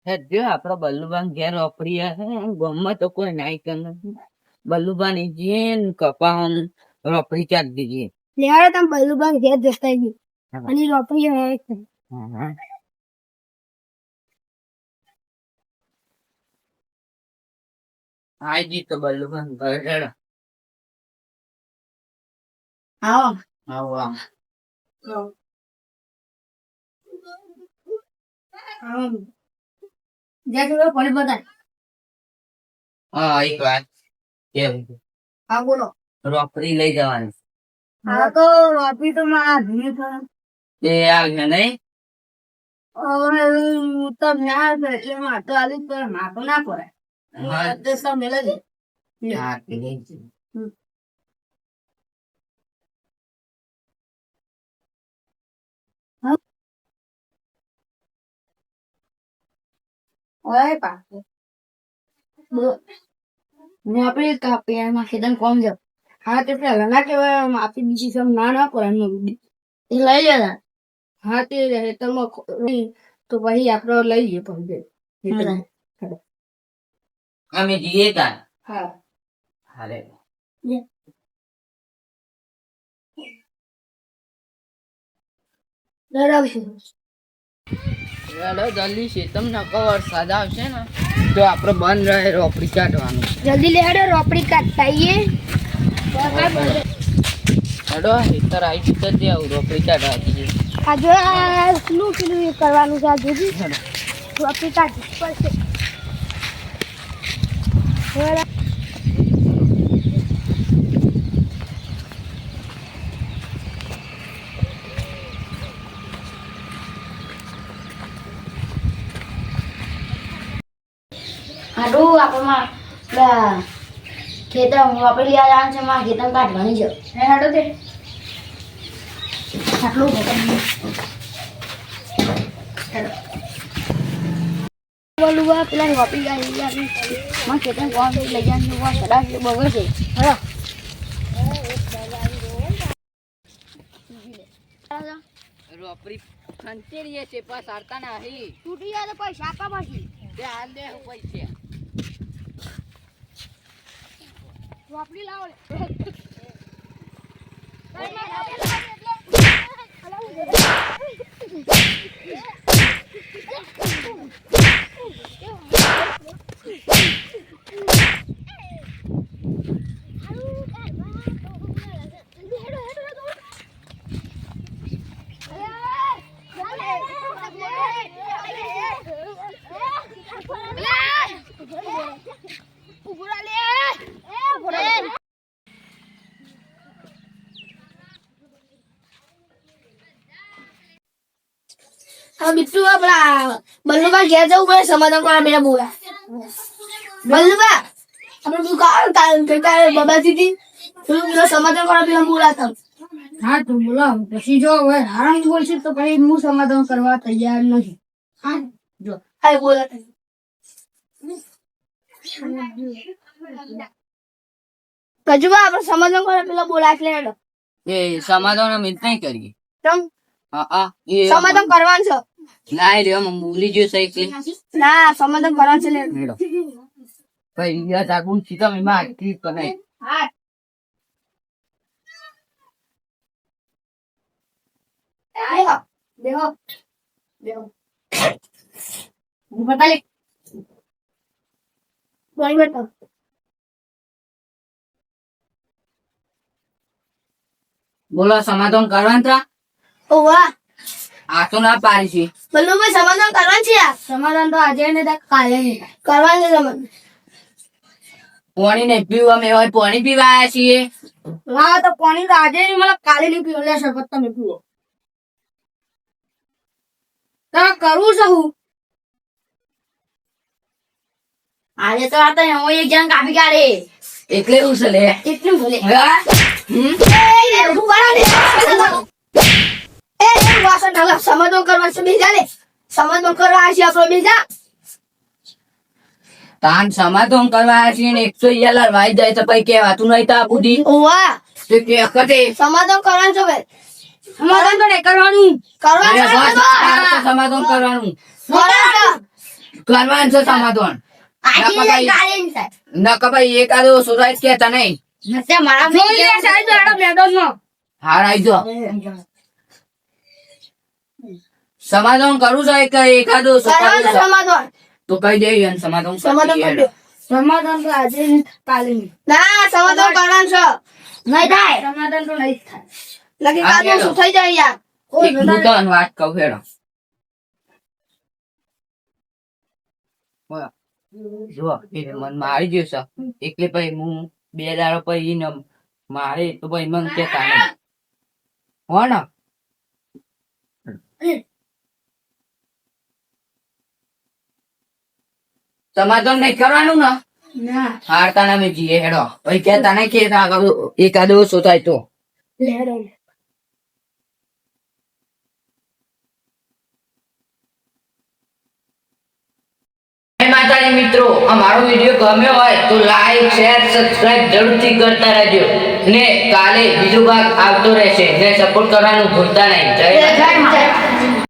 જો આપડો બલ્લુબાન ઘેર વાપરી હે ગામમાં તો કોઈ નાઈ કે નથી. બલ્લુબાન જીન કપામ રોપડી ચાટ દીજીએ. લેવાડો તમે બલ્લુબાન ઘેર જતા ગયું અને રોપડી હે આજી તો બલ્લુબાન ઘર હેડો. આવો આવો આવો. જ્યાં પડી બતાય. હા એક વાત કેવી હા બોલો. રોપડી લઈ જવાની હા તો રોપડી તો મારા ભીને થાય. એ આવે નહીં. હવે હું તો ન્યા છે એટલે મારે આલી પર માથું ના પડાય. હા તે સબ મેલે દે. હા તે લઈ જજો. ઓય પા ને આપણે કાપી એમાં ખેતન કોમ જાવ. હા તે પેલા ના કેવાય આપી બીજી સમ ના ના પડે એ લઈ લેતા. હા તે તમે તો પછી આપડે લઈ જઈએ પછી. અમે જઈએ કાન. હા હાલે જલ્દી છે તમને કવર સાદા આવશે ને તો આપડે બંધ રહે રોપડી કાઢવાનું. જલ્દી લેડો રોપડી કાઢતા આઈએ. હેડો હેતર આવી જતા ત્યાં રોપડી કાઢવા દઈએ. આ જો શું પેલું કરવાનું છે આ જોજી રોપડી કાઢી પડશે. હાડું આપણમાં ખેતર વાપરી જવાનું છે મારા ખેતર કાઢવાની છે. હેડો તે આટલું બોલું પેલા રોપડી ગાડી મારા ખેતર કોણ લઈ જવાનું કદાચ બગડ છે. રોપડી ખંચેરીએ છે પણ સારતા નહીં. તૂટી જાય તો પૈસા આપવા પછી તે હાલ દે પૈસા. રોપડી લાવો હા બીજું આપડા બલ્લુબા ઘેર જવું પડે સમાધાન કરવા મેરા બોલા. બલ્લુબા આપણે દુકાન બાબા દીદી સમાધાન કરવા પેલા બોલાતા. હા તું બોલાવ પછી જો હવે હારાણ બોલશે તો પછી હું સમાધાન કરવા તૈયાર નથી. હા જો હા બોલાતા કજુબા આપણે સમાધાન કરવા પેલા બોલા એટલે હેડો. એ સમાધાન અમે નહીં કરીએ. તમ હા એ સમાધાન કરવાનું છે. ના રે અમે મૂલી જો સાઈકલ ના સમાધાન કરવાનું છે લે. મેળો ભાઈ યા જાગું સીધા મે માં ઠીક કરે. હા આયો દેહો દેહો બતાલે કોઈ બેઠો બોલો સમાધાન કરવાનું તા. ઓ વાહ આ તો ના પાડી છે. બલ્લુભાઈ સમાધાન કરવાનું છે યાર. સમાધાન તો આજે ને કાલે કરવાનું છે સમાધાન. પાણી નહીં પીવું અમે હવે પાણી પીવા આવ્યા છીએ. હા તો પાણી તો આજે નહીં મળે કાલે નહીં પીવો લે શરબત તમે પીવો. તારે કરવું છે હું આજે તો આ તો હું એક જણ કાપી કાઢે એટલે એવું છે લે. કેટલું ભલે હા? સમાધાન કરવા છે બીજા લે સમાધાન કરવા છે આપડે બીજા. તાન સમાધાન કરવા આવ્યા છીએ ને 111 વાઈ જાય તો પછી કહેવાતું નહીં તા બુધી. ઓવા તે કે કટે સમાધાન કરવાનું છે ભાઈ. સમાધાન તો નહીં કરવાનું અરે બસ, તારે તો સમાધાન કરવાનું. કરવાનું છે સમાધાન. આખી ના, લઈ કાઢીને સાહેબ. નકર ભાઈ એકાદો સુધારી કેતા નહીં. નથી મારા જોઈ લે સાહેબ તો હેડો મેદાનમાં. હાર આઈ જો સમાધાન કરું છે કે એકાદો કરવાનું છે સુધારી સમાધાન. તો કહી દે યાર સમાધાન સમાધાન કરી કરી દો. સમાધાન તો આજે નહીં, કાલે નહીં. ના સમાધાન કરવાનું છે. નહીં થાય. સમાધાન તો નહીં જ થાય. લગી હા, કાઢું હેડો. શું થઈ જાય યાર. એક નૂતન વાત કહું હેડો. બોલો. જો એ મન મારી ગયો છે એટલે પછી હું 2 દાડો પછી ઈને મારે તો પછી મને કેતા નહીં હો ને સમાધાન નહીં કરવાનું ને ના હારતા ના મેં જીએ હેડો પછી કેતા નહીં કે આગળ એકાદો ઓછો થાય તો હેડો. જય માતાજી મિત્રો, અમારો વિડીયો ગમ્યો હોય તો લાઈક શેર સબસ્ક્રાઇબ જરૂરથી કરતા રહેજો ને કાલે બીજો ભાગ આવતો રહેશે ને સપોર્ટ કરવાનું ભૂલતા નહીં. જય માતાજી. જય માતા.